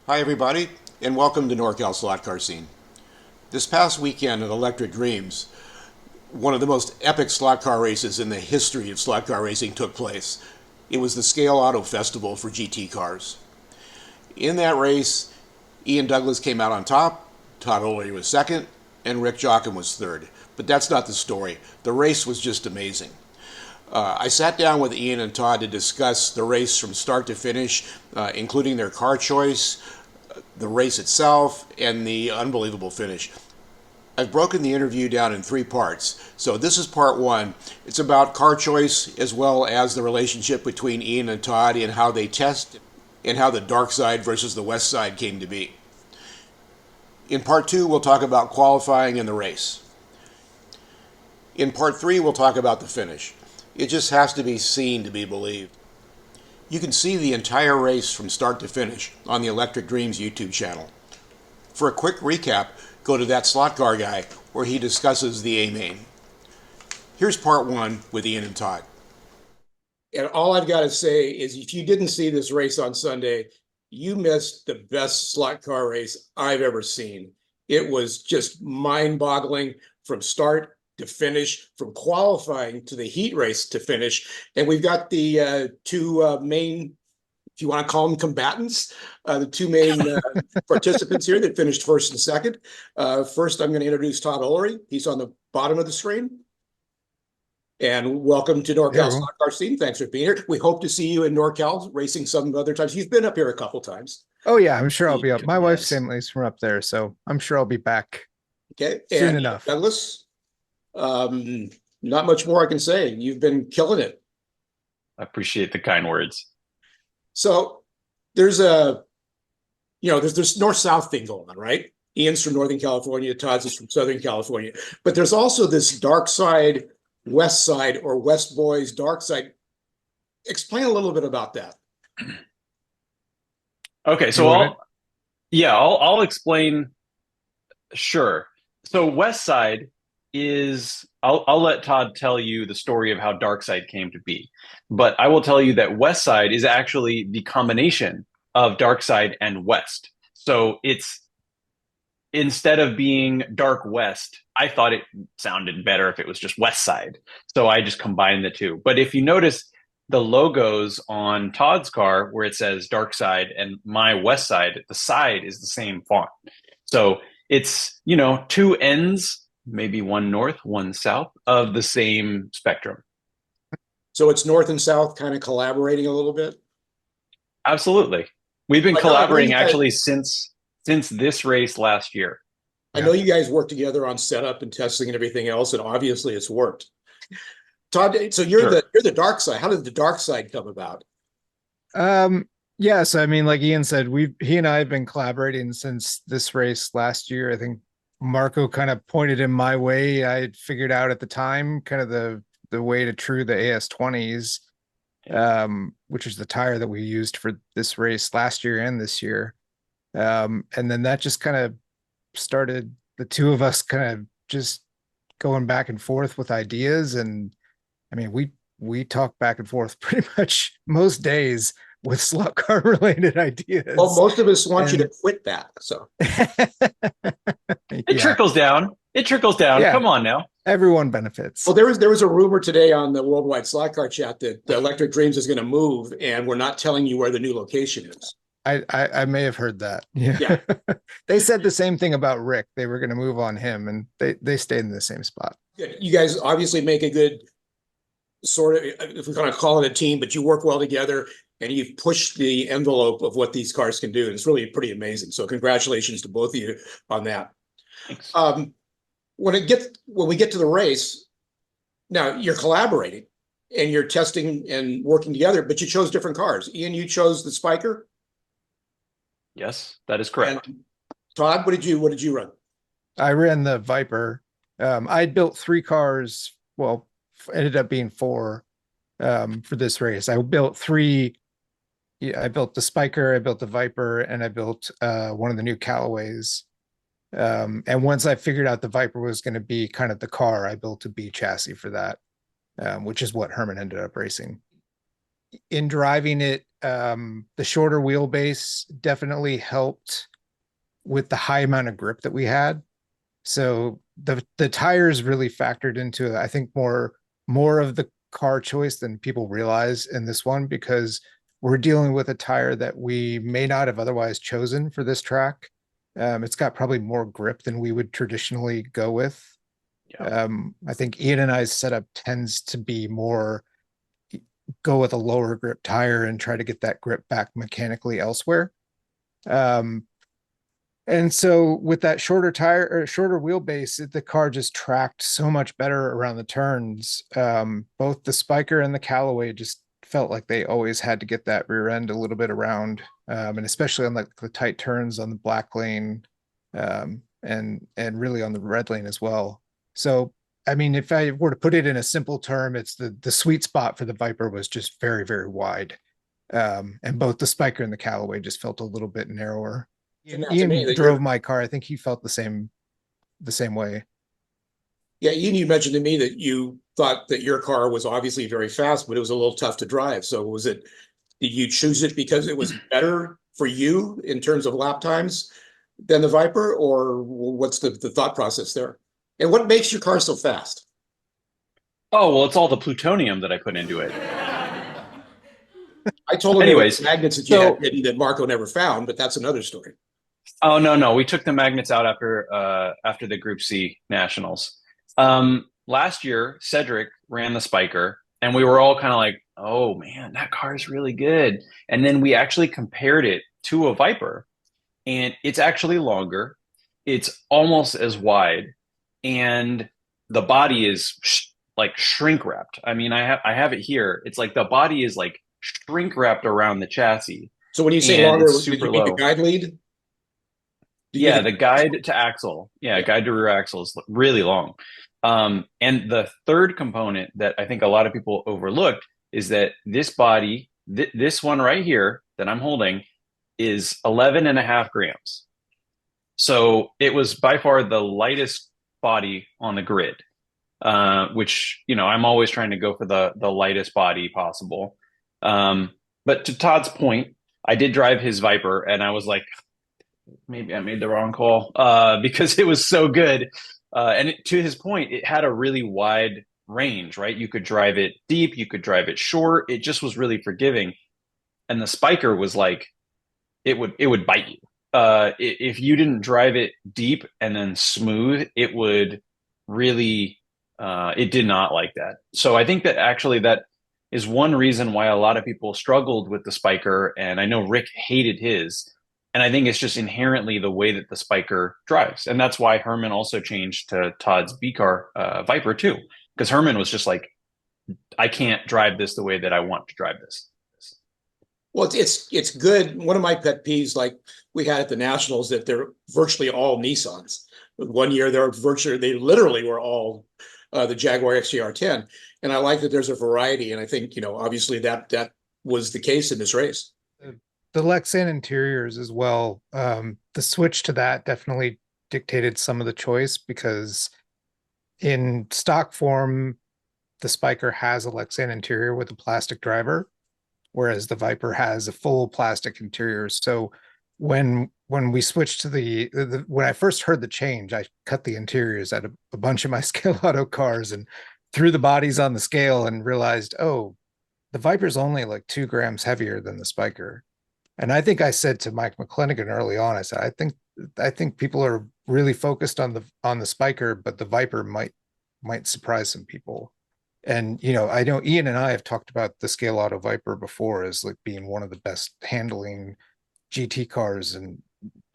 Hi, everybody, and welcome to NorCal Slotcar Scene. This past weekend at Electric Dreams, one of the most epic slot car races in the history of slot car racing took place. It was the Scaleauto Festival for GT cars. In that race, Ian Douglas came out on top, Todd Ulery was second, and Rick Jocham was third. But that's not the story. The race was just amazing. I sat down with Ian and Todd to discuss the race from start to finish, including their car choice, the race itself, and the unbelievable finish. I've broken the interview down in three parts. So this is part one. It's about car choice as well as the relationship between Ian and Todd and how they test and how the dark side versus the west side came to be. In part two, we'll talk about qualifying and the race. In part three, we'll talk about the finish. It just has to be seen to be believed. You can see the entire race from start to finish on the Electric Dreams YouTube channel. For a quick recap, go to That Slot Car Guy, where he discusses the A-Main. Here's part one with Ian and Todd. And all I've got to say is if you didn't see this race on Sunday, you missed the best slot car race I've ever seen. It was just mind-boggling from start to finish, from qualifying to the heat race to finish. And we've got the two main, if you want to call them combatants, the two main participants here that finished first and second. First, I'm going to introduce Todd Ulery. He's on the bottom of the screen. And welcome to NorCal Slot Car Scene. Thanks for being here. We hope to see you in NorCal racing some other times. You've been up here a couple times. Oh yeah, I'm sure I'll be up. My wife's family's from up there, so I'm sure I'll be back. Okay, soon enough. Douglas, not much more I can say. You've been killing it. I appreciate the kind words. So there's there's north-south thing going on, right? Ian's from Northern California, Todd's is from Southern California. But there's also this dark side, west side, or West Boys dark side. Explain a little bit about that. Okay, so I'll explain. Sure. So West Side is I'll let Todd tell you the story of how Dark Side came to be. But I will tell you that West Side is actually the combination of Dark Side and West. So it's instead of being Dark West, I thought it sounded better if it was just West Side. So I just combined the two. But if you notice the logos on Todd's car where it says Dark Side and my West Side, the side is the same font. So it's, two ends, maybe one north, one south of the same spectrum. So it's north and south kind of collaborating a little bit? Absolutely. We've been collaborating actually since this race last year. I know you guys work together on setup and testing and everything else, and obviously it's worked. Todd, so you're the dark side. How did the dark side come about? Yes, I mean, like Ian said, he and I have been collaborating since this race last year. I think Marco kind of pointed in my way. I had figured out at the time kind of the way to true the AS20s, which is the tire that we used for this race last year and this year. And then that just kind of started the two of us kind of just going back and forth with ideas. And I mean, we talk back and forth pretty much most days with slot car related ideas. Well, most of us want you to quit that. So it trickles down. It trickles down. Yeah. Come on now. Everyone benefits. Well, there was a rumor today on the Worldwide Slot Car Chat that the Electric Dreams is going to move, and we're not telling you where the new location is. I may have heard that. Yeah. They said the same thing about Rick. They were going to move on him, and they stayed in the same spot. You guys obviously make a good sort of, if we're going to call it a team, but you work well together and you've pushed the envelope of what these cars can do. And it's really pretty amazing. So congratulations to both of you on that. Thanks. When we get to the race, now you're collaborating and you're testing and working together, but you chose different cars. Ian, you chose the Spiker. Yes, that is correct. And Todd, what did you run? I ran the Viper. I built three cars. Well, ended up being four for this race. I built three. I built the Spiker, I built the Viper, and I built one of the new Callaways. And once I figured out the Viper was going to be kind of the car, I built a B chassis for that, which is what Herman ended up racing. In driving it, The shorter wheelbase definitely helped with the high amount of grip that we had. So the tires really factored into, I think, more of the car choice than people realize in this one, because we're dealing with a tire that we may not have otherwise chosen for this track. It's got probably more grip than we would traditionally go with. Yeah. I think Ian and I's setup tends to be more go with a lower grip tire and try to get that grip back mechanically elsewhere. Um, and so with that shorter tire or shorter wheelbase, the car just tracked so much better around the turns. Both the Spiker and the Callaway just felt like they always had to get that rear end a little bit around, and especially on the tight turns on the black lane, and really on the red lane as well. So, I mean, if I were to put it in a simple term, it's the sweet spot for the Viper was just very, very wide. And both the Spiker and the Callaway just felt a little bit narrower. To me, Ian drove my car. I think he felt the same way. yeah, Ian, you mentioned to me that you thought that your car was obviously very fast, but it was a little tough to drive. So did you choose it because it was better for you in terms of lap times than the Viper, or what's the thought process there? And what makes your car so fast? Oh, well, it's all the plutonium that I put into it. I told him there were Anyways, magnets that you had so hidden that Marco never found, but that's another story. oh no, we took the magnets out after the Group C nationals. Last year, Cedric ran the Spiker, and we were all kind of like, "Oh man, that car is really good." And then we actually compared it to a Viper, and it's actually longer. It's almost as wide, and the body is like shrink wrapped. I mean, I have it here. It's like the body is like shrink wrapped around the chassis, So when you say and longer, it's did super you mean the low. guide lead? Do you Yeah, mean the guide to axle. Yeah, yeah. guide to rear axle is really long. And the third component that I think a lot of people overlooked is that this body, this one right here that I'm holding, is 11 and a half grams. So it was by far the lightest body on the grid, which, I'm always trying to go for the lightest body possible. But to Todd's point, I did drive his Viper, and I was like, maybe I made the wrong call because it was so good. To his point, it had a really wide range, right? You could drive it deep, you could drive it short. It just was really forgiving. And the Spiker was like, it would bite you. If you didn't drive it deep and then smooth, it would really, it did not like that. So I think that actually that is one reason why a lot of people struggled with the Spiker. And I know Rick hated his. And I think it's just inherently the way that the Spiker drives. And that's why Herman also changed to Todd's B car Viper too. Because Herman was just like, I can't drive this the way that I want to drive this. Well, it's good. One of my pet peeves, like we had at the Nationals, that they're virtually all Nissans. One year they literally were all the Jaguar XJR10, and I like that there's a variety. And I think obviously that was the case in this race. The Lexan interiors as well. The switch to that definitely dictated some of the choice, because in stock form, the Spiker has a Lexan interior with a plastic driver, whereas the Viper has a full plastic interior. So when we switched to when I first heard the change, I cut the interiors out of a bunch of my Scaleauto cars and threw the bodies on the scale and realized, oh, the Viper's only like 2 grams heavier than the Spiker. And I think I said to Mike McClanagan early on, I said, I think people are really focused on the Spiker, but the Viper might surprise some people. And I know Ian and I have talked about the Scaleauto Viper before as like being one of the best handling GT cars and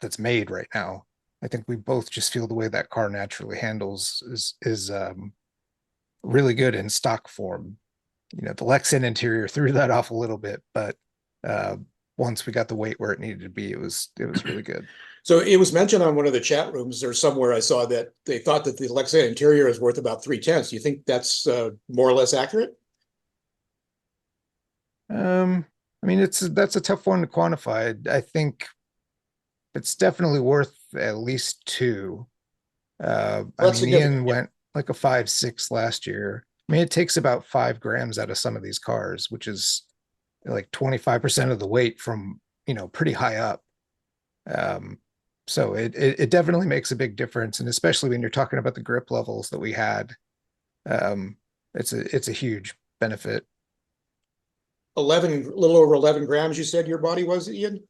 that's made right now. I think we both just feel the way that car naturally handles is really good in stock form. The Lexan interior threw that off a little bit, but uh, once we got the weight where it needed to be, it was really good. So it was mentioned on one of the chat rooms or somewhere I saw that they thought that the Lexan interior is worth about 3/10. Do you think that's more or less accurate? I mean, that's a tough one to quantify. I think it's definitely worth at least two. I That's mean, significant. Ian went like a 5.6 last year. I mean, it takes about 5 grams out of some of these cars, which is like 25% of the weight from, pretty high up. So it definitely makes a big difference. And especially when you're talking about the grip levels that we had, um, it's a huge benefit. 11, a little over 11 grams, you said your body was, Ian?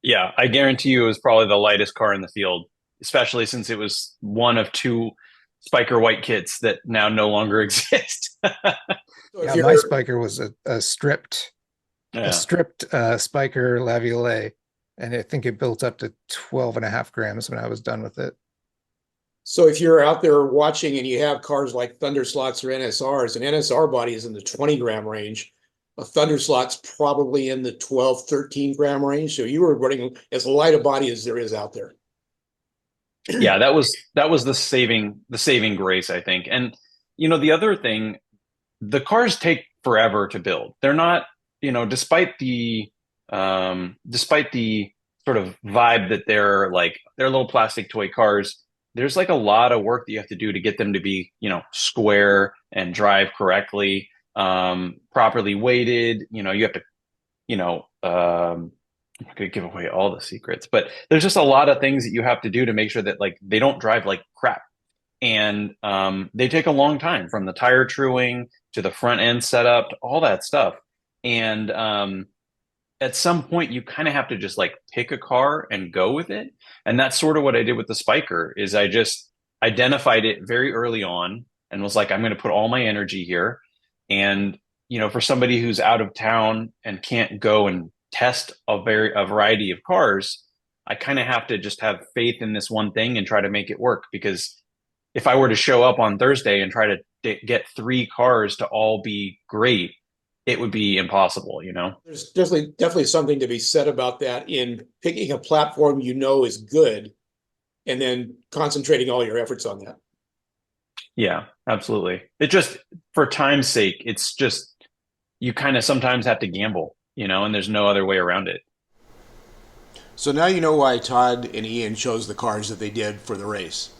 Yeah, I guarantee you it was probably the lightest car in the field, especially since it was one of two Spiker white kits that now no longer exist. So if Yeah, my you're, spiker was a stripped Yeah. spiker Laviolette, and I think it built up to 12.5 grams when I was done with it. so if you're out there watching and you have cars like Thunder Slots or NSRs, an NSR body is in the 20-gram range. A Thunder Slot's probably in the 12, 13-gram range. So you were running as light a body as there is out there. Yeah, that was the saving grace, I think. And the other thing, the cars take forever to build. They're not, despite the sort of vibe that they're little plastic toy cars, there's like a lot of work that you have to do to get them to be, square and drive correctly, properly weighted. You have to, I'm not gonna give away all the secrets, but there's just a lot of things that you have to do to make sure that like they don't drive like crap. And they take a long time, from the tire truing to the front end setup to all that stuff. And at some point you kind of have to just like pick a car and go with it. And that's sort of what I did with the Spiker. Is I just identified it very early on and was like, I'm going to put all my energy here. And for somebody who's out of town and can't go and test a variety of cars, I kind of have to just have faith in this one thing and try to make it work. Because if I were to show up on Thursday and try to get three cars to all be great, it would be impossible. There's definitely something to be said about that, in picking a platform you know is good and then concentrating all your efforts on that. Yeah, absolutely. It just, for time's sake, it's just, you kind of sometimes have to gamble, and there's no other way around it. So now you know why Todd and Ian chose the cars that they did for the race.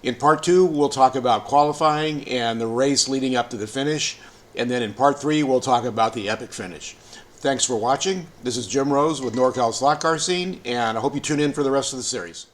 In part two, we'll talk about qualifying and the race leading up to the finish. And then in part three, we'll talk about the epic finish. Thanks for watching. This is Jim Rose with NorCal Slot Car Scene, and I hope you tune in for the rest of the series.